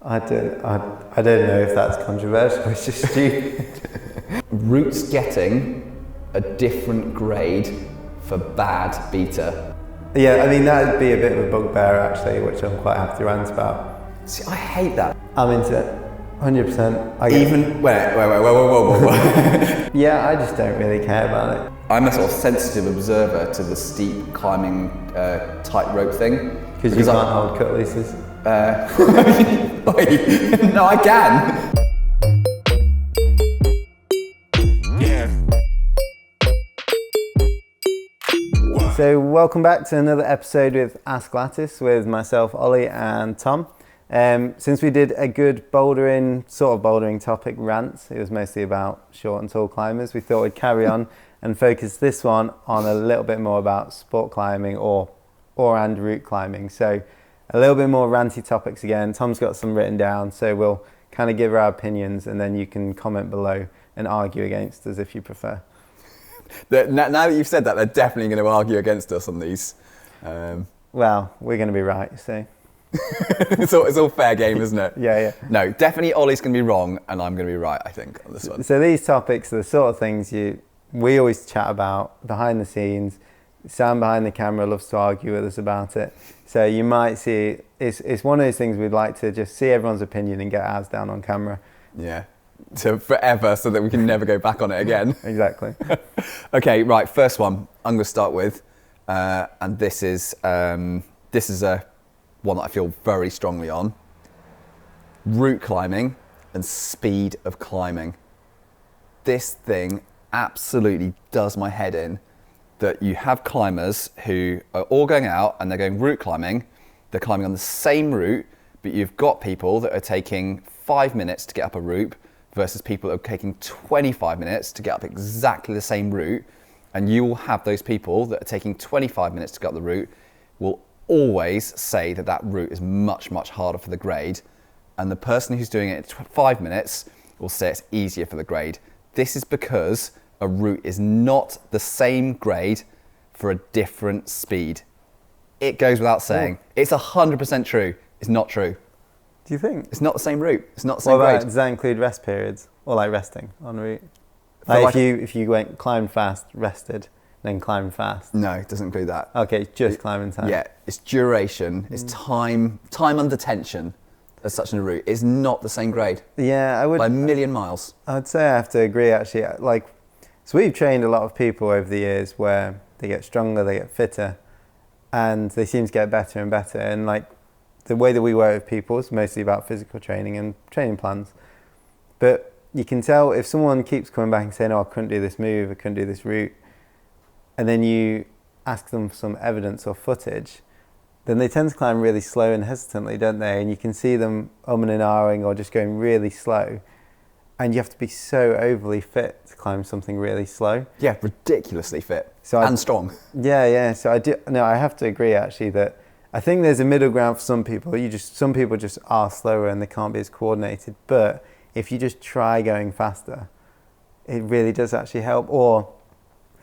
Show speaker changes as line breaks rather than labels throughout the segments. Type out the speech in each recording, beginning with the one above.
I don't know if that's controversial. It's just stupid.
Routes getting a different grade for bad beta.
Yeah, I mean that'd be a bit of a bugbear actually, which I'm quite happy to rant about.
See, I hate that.
I'm into it, 100%.
Even wait.
Yeah, I just don't really care about it.
I'm a sort of sensitive observer to the steep climbing tightrope thing.
Because you can't hold cut leases.
No, I can.
So welcome back to another episode with Ask Lattice with myself, Ollie and Tom. Since we did a good bouldering topic rant, it was mostly about short and tall climbers, we thought we'd carry on and focus this one on a little bit more about sport climbing or route climbing. So a little bit more ranty topics again. Tom's got some written down, so we'll kind of give our opinions and then you can comment below and argue against us if you prefer.
Now that you've said that, they're definitely going to argue against us on these.
Well, we're going to be right, so.
It's all fair game, isn't it?
Yeah.
No, definitely Ollie's going to be wrong and I'm going to be right, I think, on this one.
So these topics are the sort of things we always chat about behind the scenes. Sam behind the camera loves to argue with us about it. So you might see, it's one of those things we'd like to just see everyone's opinion and get ours down on camera.
Yeah. So forever, so that we can never go back on it again.
Exactly.
Okay, right. First one I'm going to start with, and this is a one that I feel very strongly on: route climbing and speed of climbing. This thing absolutely does my head in. That you have climbers who are all going out and they're going route climbing. They're climbing on the same route, but you've got people that are taking 5 minutes to get up a route versus people that are taking 25 minutes to get up exactly the same route. And you will have those people that are taking 25 minutes to get up the route will always say that route is much, much harder for the grade. And the person who's doing it in 5 minutes will say it's easier for the grade. This is because a route is not the same grade for a different speed. It goes without saying. Oh. It's 100% true. It's not true.
Do you think?
It's not the same route. It's not the same grade.
Does that include rest periods or like resting en route? Like if you went climbed fast, rested, then climbed fast.
No, it doesn't include that.
Okay, just climbing time.
Yeah, it's duration. It's time under tension as such in a route. It's not the same grade.
Yeah, I would.
By a million miles.
I'd say I have to agree actually. So we've trained a lot of people over the years where they get stronger, they get fitter, and they seem to get better and better. And like the way that we work with people is mostly about physical training and training plans. But you can tell if someone keeps coming back and saying, oh, I couldn't do this move, I couldn't do this route, and then you ask them for some evidence or footage, then they tend to climb really slow and hesitantly, don't they? And you can see them umming and ahhing or just going really slow. And you have to be so overly fit to climb something really slow.
Yeah, ridiculously fit and strong.
Yeah. So I have to agree actually that I think there's a middle ground for some people. Some people just are slower and they can't be as coordinated. But if you just try going faster, it really does actually help. Or,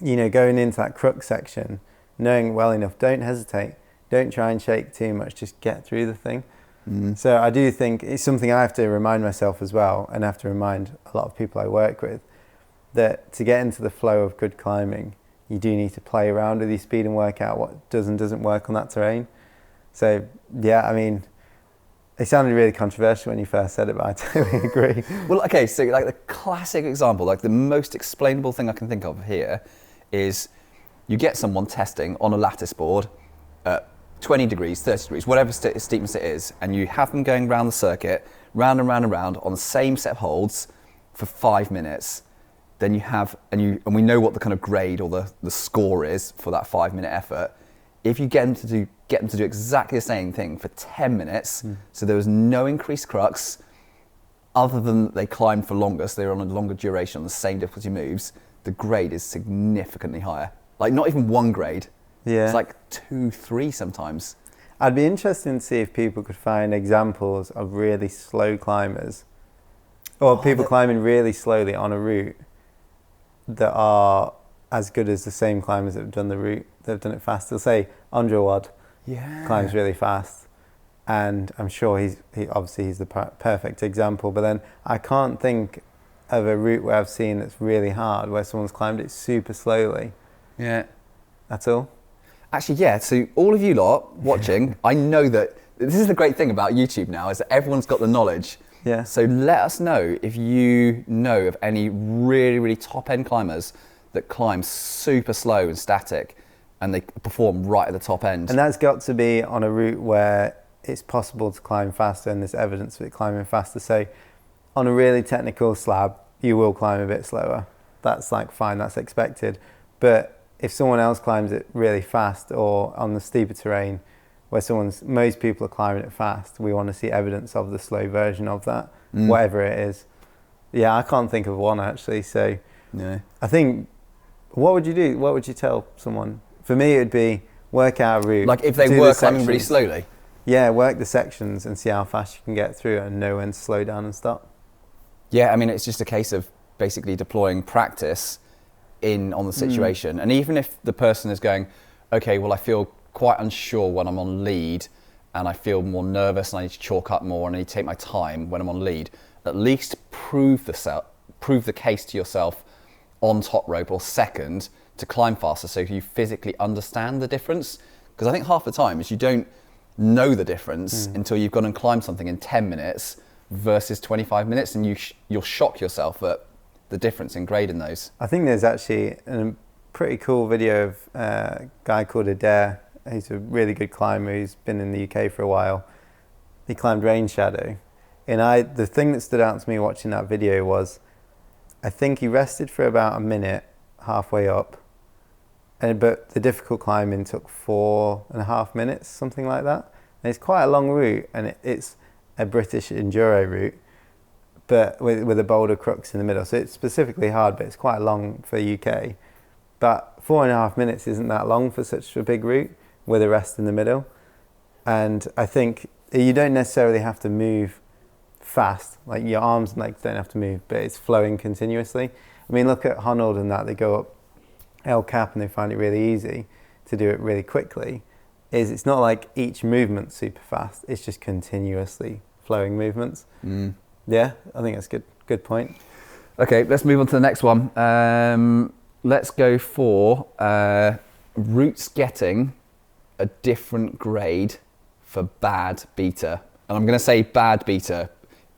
going into that crux section, knowing well enough, don't hesitate. Don't try and shake too much, just get through the thing. So I do think it's something I have to remind myself as well, and I have to remind a lot of people I work with, that to get into the flow of good climbing, you do need to play around with your speed and work out what does and doesn't work on that terrain. So yeah, I mean, it sounded really controversial when you first said it, but I totally agree.
Well, okay, so like the classic example, like the most explainable thing I can think of here is you get someone testing on a lattice board at 20 degrees, 30 degrees, whatever steepness it is, and you have them going around the circuit, round and round and round on the same set of holds for 5 minutes. Then you have, and we know what the kind of grade or the score is for that 5 minute effort. If you get them to do exactly the same thing for 10 minutes, so there was no increased crux, other than they climbed for longer, so they were on a longer duration on the same difficulty moves, the grade is significantly higher. Like not even one grade.
Yeah.
It's like 2, 3 sometimes.
I'd be interested to see if people could find examples of really slow climbers or people climbing really slowly on a route that are as good as the same climbers that have done the route, that have done it fast. They'll say Andrawad climbs really fast. and I'm sure he's the perfect example. But then I can't think of a route where I've seen that's really hard, where someone's climbed it super slowly.
Yeah.
That's all.
Actually, yeah. So all of you lot watching, I know that this is the great thing about YouTube now, is that everyone's got the knowledge.
Yeah.
So let us know if you know of any really, really top end climbers that climb super slow and static, and they perform right at the top end.
And that's got to be on a route where it's possible to climb faster, and there's evidence of it climbing faster. So on a really technical slab, you will climb a bit slower. That's like fine, that's expected. But if someone else climbs it really fast, or on the steeper terrain where most people are climbing it fast, we want to see evidence of the slow version of that, whatever it is. Yeah, I can't think of one actually. So
yeah.
I think, what would you do? What would you tell someone? For me, it'd be work out a route.
Like if they were climbing really slowly?
Yeah, work the sections and see how fast you can get through and know when to slow down and stop.
Yeah, I mean, it's just a case of basically deploying practice on the situation. And even if the person is going, okay, well, I feel quite unsure when I'm on lead, and I feel more nervous and I need to chalk up more and I need to take my time when I'm on lead, at least prove the case to yourself on top rope or second to climb faster, so you physically understand the difference. Because I think half the time is you don't know the difference until you've gone and climbed something in 10 minutes versus 25 minutes, and you'll shock yourself at the difference in grade in those.
I think there's actually a pretty cool video of a guy called Adair. He's a really good climber. He's been in the UK for a while. He climbed Rain Shadow. And the thing that stood out to me watching that video was, I think he rested for about a minute halfway up, but the difficult climbing took 4.5 minutes, something like that. And it's quite a long route, and it's a British enduro route, but with a boulder crux in the middle. So it's specifically hard, but it's quite long for UK. But 4.5 minutes isn't that long for such a big route with a rest in the middle. And I think you don't necessarily have to move fast, like your arms and legs don't have to move, but it's flowing continuously. I mean, look at Honnold and that, they go up El Cap and they find it really easy to do it really quickly. It's not like each movement's super fast, it's just continuously flowing movements. Yeah, I think that's good point.
Okay, let's move on to the next one. Let's go for routes getting a different grade for bad beta. And I'm going to say bad beta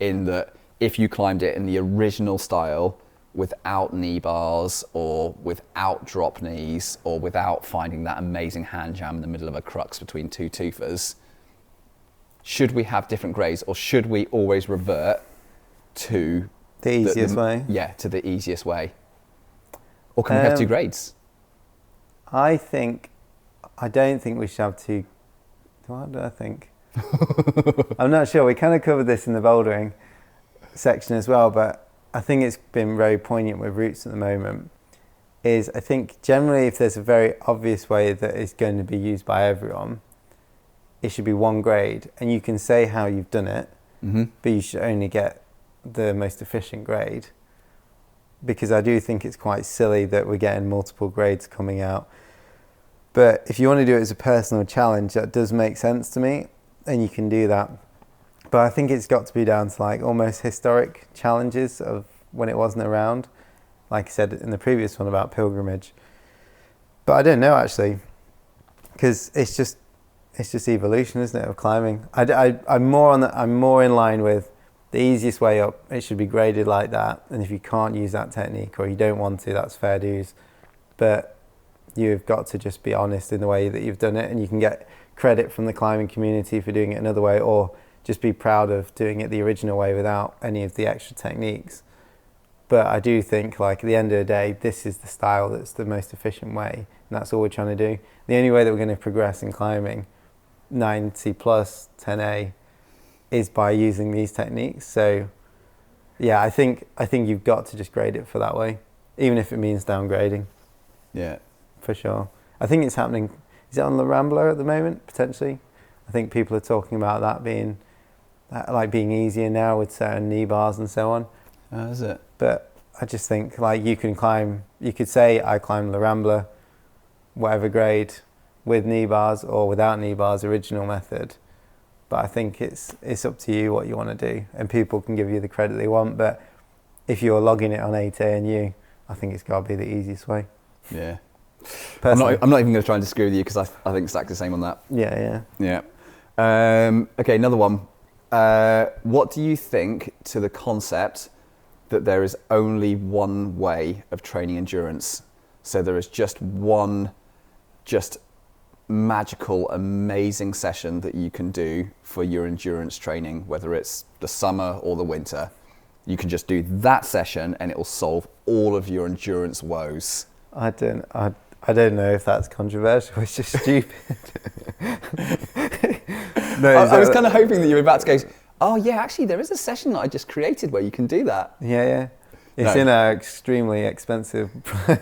in that if you climbed it in the original style without knee bars or without drop knees or without finding that amazing hand jam in the middle of a crux between two toothers, should we have different grades, or should we always revert to
the easiest way?
Yeah, to the easiest way. Or can we have two grades?
I don't think we should have two. What do I think? I'm not sure. We kind of covered this in the bouldering section as well, but I think it's been very poignant with routes at the moment. I think generally if there's a very obvious way that is going to be used by everyone, it should be one grade, and you can say how you've done it, but you should only get the most efficient grade. Because I do think it's quite silly that we're getting multiple grades coming out. But if you want to do it as a personal challenge, that does make sense to me, and you can do that. But I think it's got to be down to like almost historic challenges of when it wasn't around, like I said in the previous one about pilgrimage. But I don't know actually, because it's just evolution, isn't it, of climbing? I'm more in line with the easiest way up. It should be graded like that, and if you can't use that technique or you don't want to, that's fair dues. But you've got to just be honest in the way that you've done it, and you can get credit from the climbing community for doing it another way, or just be proud of doing it the original way without any of the extra techniques. But I do think, like, at the end of the day, this is the style that's the most efficient way, and that's all we're trying to do. The only way that we're going to progress in climbing 90 plus 10A is by using these techniques. So yeah, I think you've got to just grade it for that way, even if it means downgrading.
Yeah,
for sure. I think it's happening. Is it on the Rambler at the moment, potentially? I think people are talking about that being easier now with certain knee bars and so on.
Is it?
But I just think, like, you could say I climbed the Rambler, whatever grade, with knee bars or without knee bars, original method. But I think it's up to you what you want to do, and people can give you the credit they want. But if you're logging it on 8ANU, I think it's got to be the easiest way.
Yeah. I'm
Personally.
not even going to try and disagree with you because I think it's exactly the same on that.
Yeah.
Okay, another one. What do you think to the concept that there is only one way of training endurance? So there is just one, magical, amazing session that you can do for your endurance training, whether it's the summer or the winter. You can just do that session and it will solve all of your endurance woes.
I don't know if that's controversial. It's just stupid. No,
I was kind of hoping that you were about to go, oh yeah, actually there is a session that I just created where you can do that.
Yeah. It's in our extremely expensive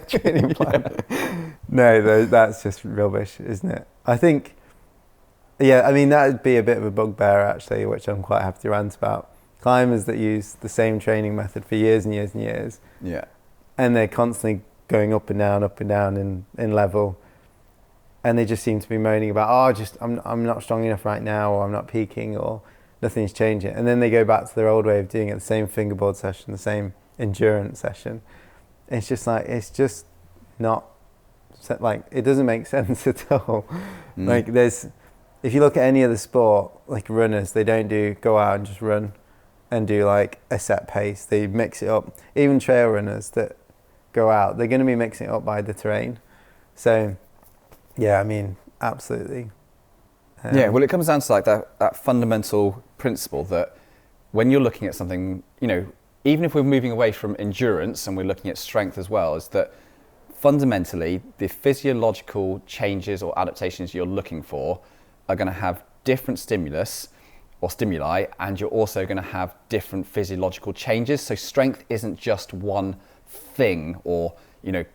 training plan. No, that's just rubbish, isn't it? I think, I mean, that would be a bit of a bugbear actually, which I'm quite happy to rant about. Climbers that use the same training method for years and years and years.
Yeah.
And they're constantly going up and down in level. And they just seem to be moaning about, I'm not strong enough right now, or I'm not peaking, or nothing's changing. And then they go back to their old way of doing it, the same fingerboard session, the same endurance session. It's just not, like, it doesn't make sense at all. Like, if you look at any other sport, like runners, they don't go out and just run and do like a set pace. They mix it up. Even trail runners that go out, they're going to be mixing it up by the terrain. So, yeah, I mean, absolutely.
Well, it comes down to like that fundamental principle that when you're looking at something, even if we're moving away from endurance and we're looking at strength as well, is that fundamentally the physiological changes or adaptations you're looking for are going to have different stimulus or stimuli, and you're also going to have different physiological changes. So strength isn't just one thing or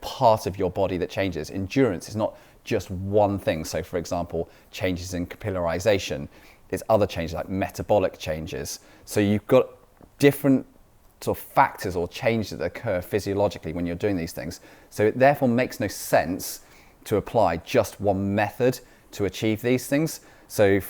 part of your body that changes. Endurance is not just one thing. So for example, changes in capillarization, there's other changes like metabolic changes. So you've got different sort of factors or changes that occur physiologically when you're doing these things. So it therefore makes no sense to apply just one method to achieve these things. So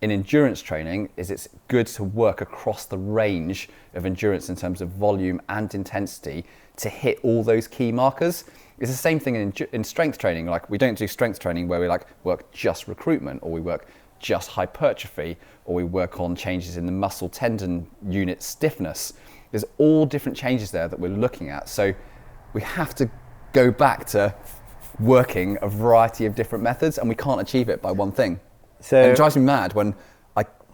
in endurance training, it's good to work across the range of endurance in terms of volume and intensity to hit all those key markers. It's the same thing in strength training. Like, we don't do strength training where we work just recruitment, or we work just hypertrophy, or we work on changes in the muscle tendon unit stiffness. There's all different changes there that we're looking at. So we have to go back to working a variety of different methods, and we can't achieve it by one thing. So and it drives me mad when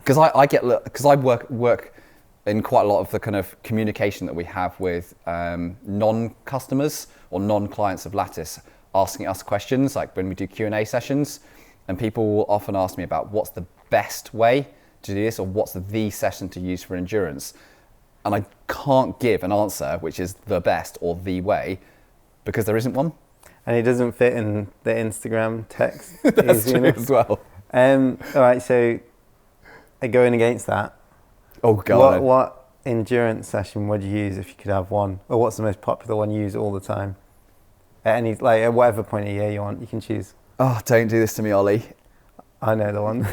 because I work in quite a lot of the kind of communication that we have with non-customers or non-clients of Lattice, asking us questions, like when we do Q&A sessions, and people will often ask me about what's the best way to do this, or what's the session to use for endurance. And I can't give an answer which is the best or the way, because there isn't one.
And it doesn't fit in the Instagram text.
That's true as well.
All right, so going against that, what endurance session would you use if you could have one? Or what's the most popular one you use all the time? At whatever point of year you want, you can choose.
Oh, don't do this to me, Ollie.
I know the one.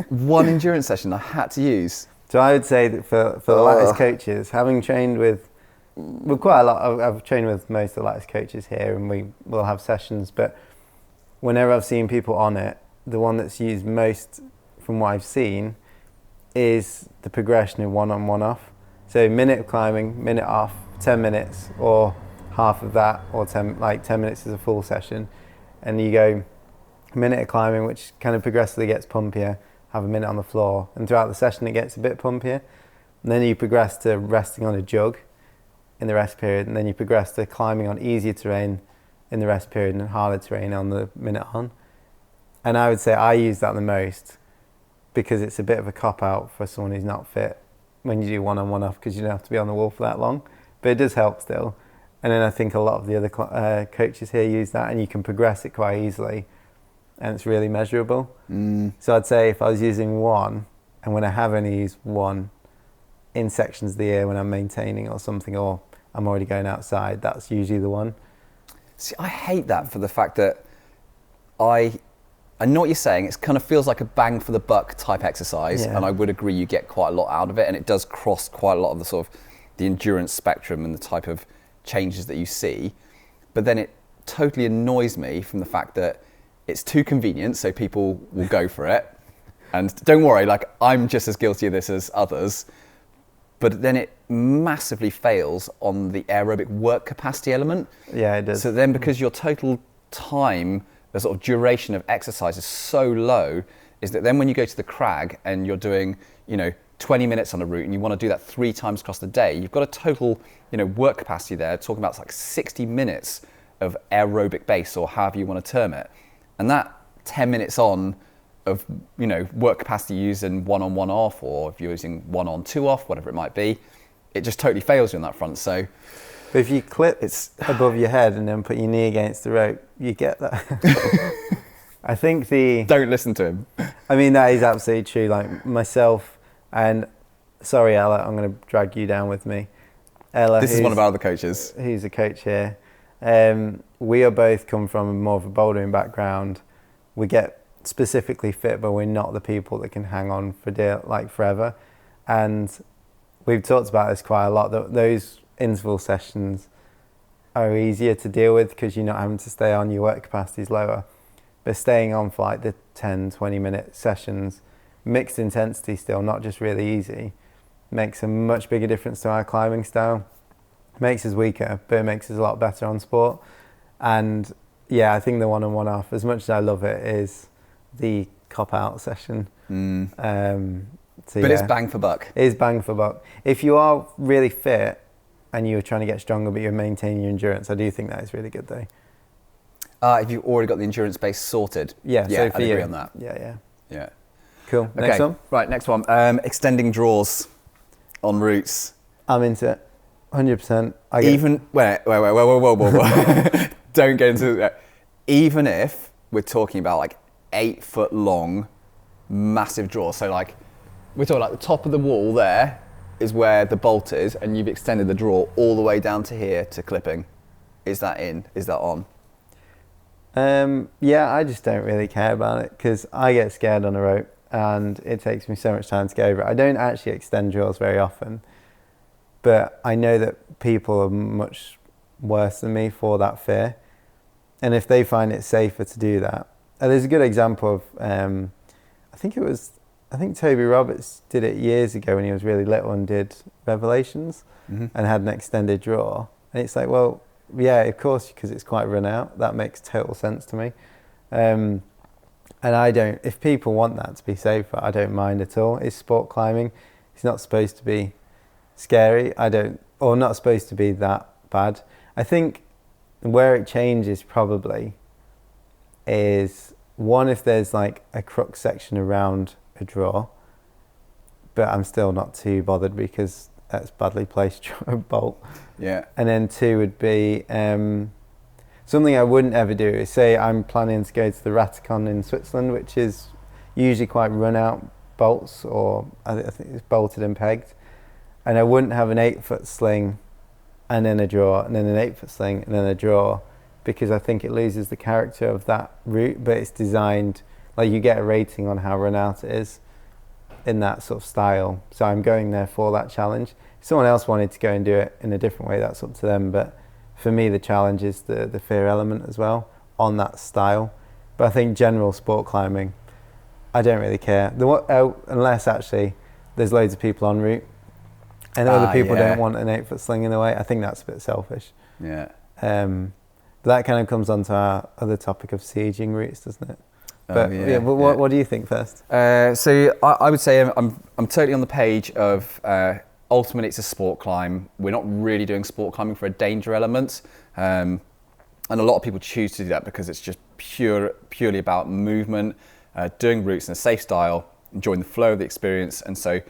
One endurance session I had to use.
So I would say that for the Lattice coaches, having trained with quite a lot, I've trained with most of the Lattice coaches here, and we will have sessions, but whenever I've seen people on it, the one that's used most from what I've seen is the progression of 1 on 1 off. So minute of climbing, minute off, 10 minutes, or half of that, or 10 minutes is a full session. And you go minute of climbing, which kind of progressively gets pumpier, have a minute on the floor, and throughout the session it gets a bit pumpier. And then you progress to resting on a jug in the rest period, and then you progress to climbing on easier terrain in the rest period and harder terrain on the minute on. And I would say I use that the most, because it's a bit of a cop-out for someone who's not fit when you do 1 on 1 off, because you don't have to be on the wall for that long. But it does help still. And then I think a lot of the other coaches here use that, and you can progress it quite easily, and it's really measurable. So I'd say if I was using one, and when I have only used one in sections of the year when I'm maintaining or something, or I'm already going outside, that's usually the one.
See, I hate that for the fact that I I know what you're saying. It kind of feels like a bang for the buck type exercise,
Yeah.
and I would agree you get quite a lot out of it, and it does cross quite a lot of the sort of the endurance spectrum and the type of changes that you see. But then it totally annoys me from the fact that it's too convenient, so people will go for it. And don't worry, like I'm just as guilty of this as others. But then it massively fails on the aerobic work capacity element.
Yeah, it does.
So then because your total time, the sort of duration of exercise is so low, is that then when you go to the crag and you're doing, 20 minutes on a route and you want to do that 3 times across the day, you've got a total, work capacity there, talking about like 60 minutes of aerobic base, or however you want to term it. And that 10 minutes on of, work capacity used in 1 on 1 off, or if you're using 1 on 2 off, whatever it might be, it just totally fails you on that front. So
but if you clip it's above your head and then put your knee against the rope, you get that. I think
don't listen to him.
I mean, that is absolutely true. Like myself, and sorry, Ella, I'm going to drag you down with me. Ella,
This is one of our other coaches.
Who's a coach here. We are both come from more of a bouldering background. We get specifically fit, but we're not the people that can hang on for forever. And we've talked about this quite a lot. Those interval sessions are easier to deal with because you're not having to stay on, your work capacity is lower. But staying on for like the 10, 20 minute sessions, mixed intensity still, not just really easy, makes a much bigger difference to our climbing style. Makes us weaker, but it makes us a lot better on sport. And yeah, I think the 1 on 1 off, as much as I love it, is the cop out session.
It's bang for buck.
It is bang for buck. If you are really fit and you're trying to get stronger but you're maintaining your endurance, I do think that is really good though.
If you've already got the endurance base sorted.
Yeah,
so
I'd
agree on that.
Yeah. Cool.
Okay.
Next one.
Right, next one. Extending draws on routes.
I'm into it. 100%.
Whoa. Don't get into that. Even if we're talking about like 8 foot long, massive draws. So like, we're talking like the top of the wall there is where the bolt is, and you've extended the draw all the way down to here to clipping. Is that in? Is that on?
Yeah, I just don't really care about it because I get scared on a rope and it takes me so much time to get over it. I don't actually extend draws very often, but I know that people are much worse than me for that fear. And if they find it safer to do that, there's a good example of, I think Toby Roberts did it years ago when he was really little and did Revelations and had an extended draw. And it's like, well, yeah, of course, because it's quite run out. That makes total sense to me. And if people want that to be safer, I don't mind at all. It's sport climbing. It's not supposed to be scary. Or not supposed to be that bad. I think where it changes probably is one, if there's like a crux section around a draw, but I'm still not too bothered because that's badly placed bolt.
Yeah.
And then 2 would be something I wouldn't ever do is say I'm planning to go to the Ratikon in Switzerland, which is usually quite run out bolts, or I think it's bolted and pegged, and I wouldn't have an 8-foot sling and then a draw and then an 8-foot sling and then a draw, because I think it loses the character of that route. But it's designed like you get a rating on how run out it is in that sort of style, so I'm going there for that challenge. If someone else wanted to go and do it in a different way, that's up to them, but for me the challenge is the fear element as well on that style. But I think general sport climbing, I don't really care unless actually there's loads of people en route and other people don't want an 8-foot sling in the way. I think that's a bit selfish.
Yeah.
But that kind of comes onto our other topic of sieging routes, doesn't it? But what do you think first?
So I would say I'm totally on the page of ultimately it's a sport climb. We're not really doing sport climbing for a danger element, and a lot of people choose to do that because it's just purely about movement, doing routes in a safe style, enjoying the flow of the experience. And so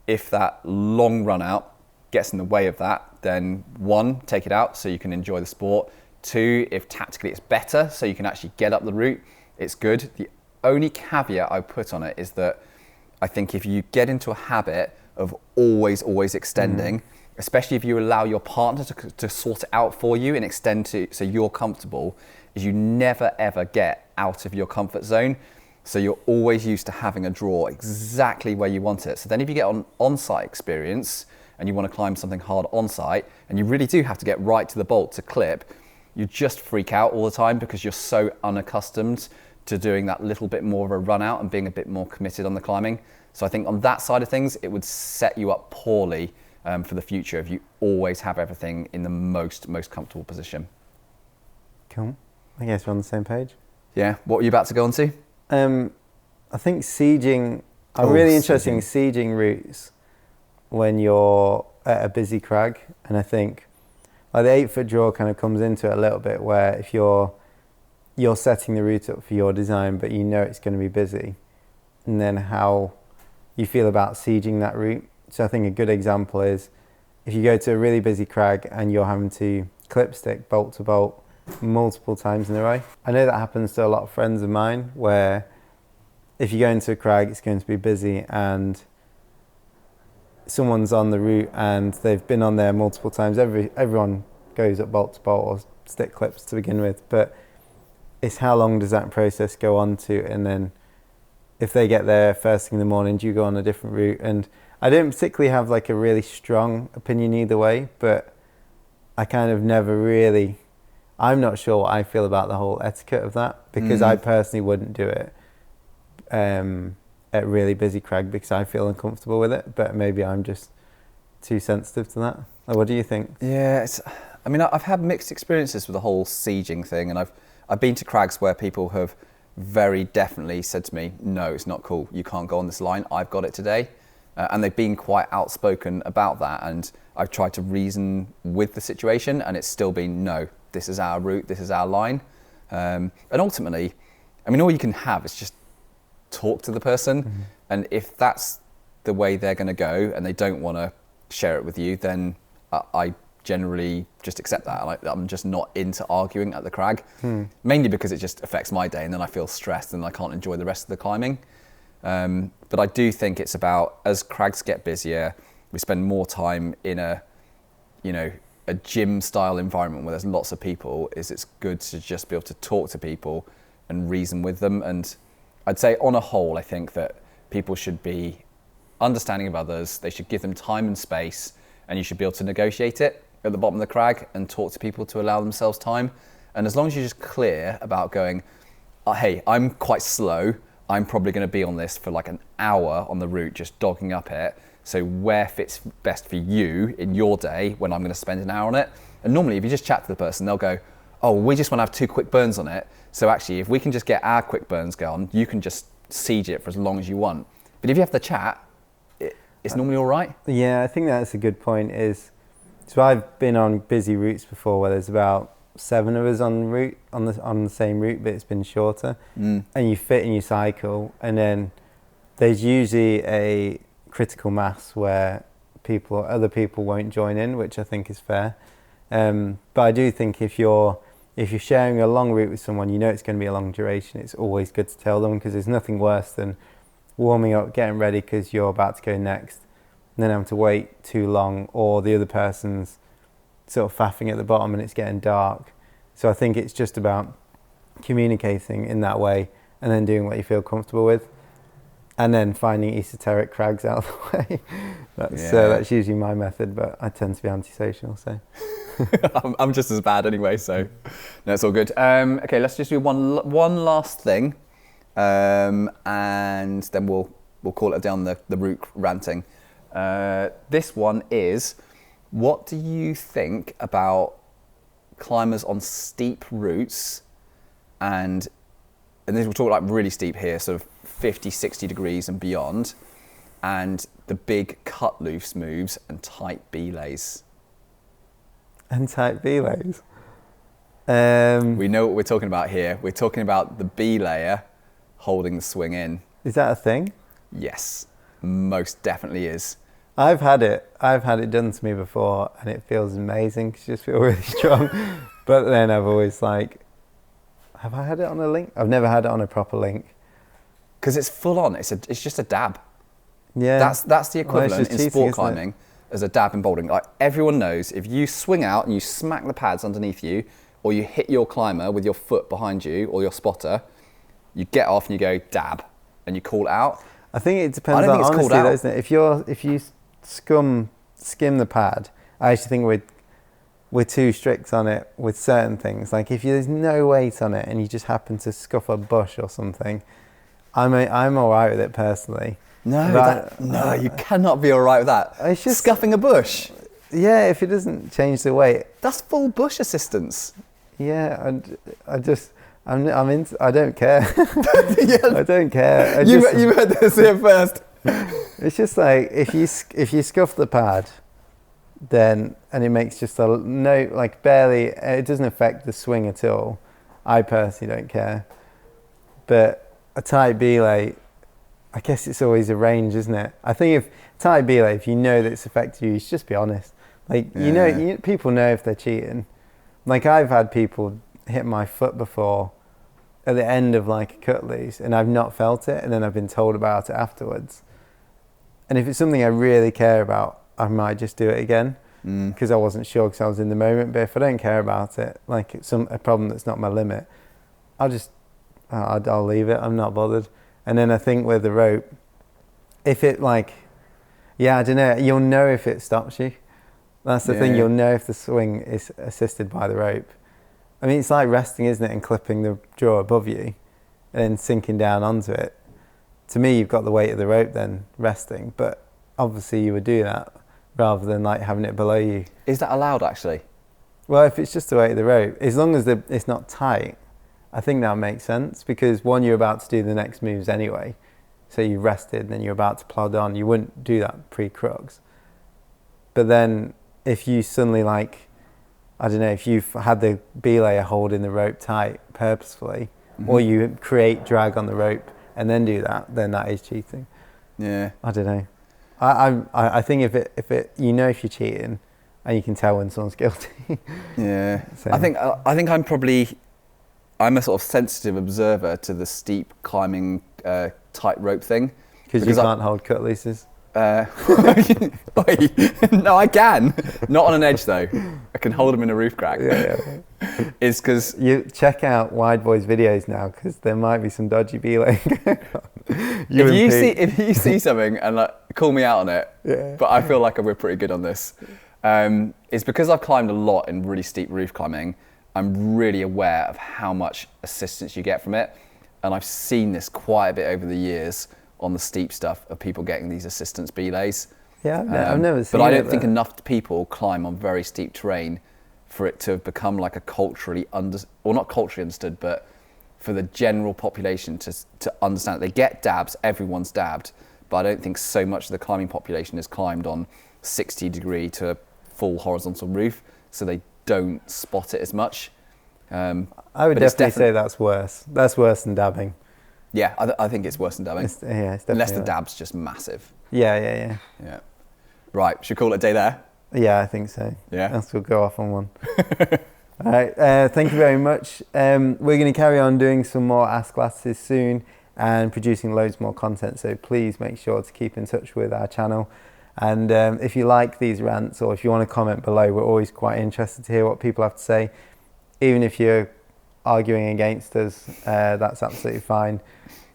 if that long run out gets in the way of that, then 1, take it out so you can enjoy the sport. 2, if tactically it's better so you can actually get up the route, it's good. The only caveat I put on it is that I think if you get into a habit of always extending, especially if you allow your partner to sort it out for you and extend to so you're comfortable, is you never ever get out of your comfort zone. So you're always used to having a draw exactly where you want it. So then if you get on-site experience and you want to climb something hard on-site, and you really do have to get right to the bolt to clip, you just freak out all the time because you're so unaccustomed to doing that little bit more of a run out and being a bit more committed on the climbing. So I think on that side of things, it would set you up poorly for the future if you always have everything in the most comfortable position.
Cool. I guess we're on the same page.
Yeah. What were you about to go on to?
I think sieging, I'm really interested in sieging routes when you're at a busy crag. And I think like the 8 foot draw kind of comes into it a little bit, where if you're setting the route up for your design, but you know it's going to be busy, and then how you feel about sieging that route. So I think a good example is if you go to a really busy crag and you're having to clipstick bolt to bolt multiple times in a row. I know that happens to a lot of friends of mine, where if you go into a crag, it's going to be busy and someone's on the route and they've been on there multiple times. Everyone goes up bolt to bolt or stick clips to begin with, but it's how long does that process go on to, and then if they get there first thing in the morning, do you go on a different route? And I don't particularly have like a really strong opinion either way, but I kind of never really, I'm not sure what I feel about the whole etiquette of that, because I personally wouldn't do it at really busy crag because I feel uncomfortable with it, but maybe I'm just too sensitive to that. Or what do you think?
Yeah, I mean, I've had mixed experiences with the whole sieging thing, and I've been to crags where people have very definitely said to me, no, it's not cool, you can't go on this line, I've got it today. And they've been quite outspoken about that, and I've tried to reason with the situation, and it's still been, no, this is our route, this is our line. And ultimately, I mean, all you can have is just talk to the person, and if that's the way they're going to go and they don't want to share it with you, then I generally just accept that. I'm just not into arguing at the crag, mainly because it just affects my day, and then I feel stressed and I can't enjoy the rest of the climbing. But I do think it's about, as crags get busier, we spend more time in a gym style environment where there's lots of people, it's good to just be able to talk to people and reason with them. And I'd say on a whole, I think that people should be understanding of others, they should give them time and space, and you should be able to negotiate it at the bottom of the crag and talk to people to allow themselves time. And as long as you're just clear about going, hey, I'm quite slow, I'm probably going to be on this for like an hour on the route, just dogging up it. So where fits best for you in your day when I'm going to spend an hour on it? And normally if you just chat to the person, they'll go, oh, we just want to have 2 quick burns on it. So actually, if we can just get our quick burns going, you can just siege it for as long as you want. But if you have the chat, it's normally all right. Yeah,
I think that's a good point. So I've been on busy routes before where there's about 7 of us on the same route, but it's been shorter, and you fit in your cycle, and then there's usually a critical mass where other people won't join in, which I think is fair. But I do think if you're sharing a long route with someone, you know it's going to be a long duration, it's always good to tell them, because there's nothing worse than warming up, getting ready because you're about to go next, and then having to wait too long, or the other person's sort of faffing at the bottom and it's getting dark. So I think it's just about communicating in that way and then doing what you feel comfortable with, and then finding esoteric crags out of the way. That's usually my method, but I tend to be antisocial, so.
I'm just as bad anyway, so no, it's all good. Okay, let's just do one last thing, and then we'll call it down the route ranting. This one is, what do you think about climbers on steep routes, and this we'll talk like really steep here, sort of 50, 60 degrees and beyond, and the big cut loose moves and tight belays.
And tight belays.
We know what we're talking about here. We're talking about the belayer holding the swing in.
Is that a thing?
Yes, most definitely is.
I've had it done to me before, and it feels amazing because you just feel really strong. But then I've always have I had it on a link? I've never had it on a proper link.
Because it's full on. It's just a dab.
Yeah.
That's the equivalent in
cheating,
sport climbing as a dab in bouldering. Like, everyone knows if you swing out and you smack the pads underneath you, or you hit your climber with your foot behind you or your spotter, You get off and you go dab, and you call it out.
I think it depends
I don't
on
think it's
honesty,
called
though,
out.
isn't it? If you skim the pad, I actually think we're too strict on it with certain things. Like if there's no weight on it and you just happen to scuff a bush or something, I'm all right with it personally.
No, you cannot be all right with that.
It's just
scuffing a bush.
Yeah, if it doesn't change the weight.
That's full bush assistance.
Yeah, I don't care.
Yeah.
I don't care.
You heard this here first.
It's just like if you scuff the pad, then and it makes just barely. It doesn't affect the swing at all. I personally don't care. But a tight belay, I guess it's always a range, isn't it? I think if tight belay, if you know that it's affected you, should just be honest. Like people know if they're cheating. Like I've had people hit my foot before at the end of like a cut loose and I've not felt it and then I've been told about it afterwards. And if it's something I really care about, I might just do it again because I wasn't sure because I was in the moment. But if I don't care about it, like it's a problem that's not my limit, I'll leave it. I'm not bothered. And then I think with the rope, if it I don't know, you'll know if it stops you. That's the thing, you'll know if the swing is assisted by the rope. I mean, it's like resting, isn't it, and clipping the jaw above you and then sinking down onto it. To me, you've got the weight of the rope then resting, but obviously you would do that rather than like having it below you.
Is that allowed actually?
Well, if it's just the weight of the rope, as long as it's not tight, I think that makes sense because one, you're about to do the next moves anyway. So you rested and then you're about to plod on. You wouldn't do that pre-crux. But then if you suddenly I don't know, if you've had the belayer holding the rope tight purposefully, or you create drag on the rope and then do that, then that is cheating. Yeah. I don't know. I think if you know if you're cheating and you can tell when someone's guilty.
Yeah.
So.
I think I'm a sort of sensitive observer to the steep climbing tight rope thing.
Because you can't hold cut looses.
No, I can. Not on an edge though. I can hold them in a roof crack.
Yeah.
It's because
you check out Wide Boys videos now because there might be some dodgy belaying going on.
If you see something and call me out on it, but I feel like we're pretty good on this. It's because I've climbed a lot in really steep roof climbing. I'm really aware of how much assistance you get from it, and I've seen this quite a bit over the years on the steep stuff of people getting these assistance belays.
Yeah, I've never seen it.
But I don't think enough people climb on very steep terrain for it to have become like a culturally not culturally understood, but for the general population to understand. They get dabs, everyone's dabbed, but I don't think so much of the climbing population is climbed on 60 degree to a full horizontal roof, so they don't spot it as much.
I would definitely say that's worse. That's worse than dabbing.
Yeah, I think it's worse than dabbing.
It's definitely
unless the
worse.
dab's just massive.
Yeah.
Right, should we call it a day there?
Yeah, I think so.
Yeah.
Else we'll go off on one. All right, thank you very much. We're going to carry on doing some more Ask Lattices soon and producing loads more content, so please make sure to keep in touch with our channel. And if you like these rants or if you want to comment below, we're always quite interested to hear what people have to say. Even if you're arguing against us, that's absolutely fine.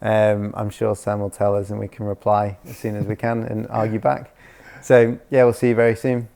I'm sure Sam will tell us and we can reply as soon as we can and argue back. So yeah, we'll see you very soon.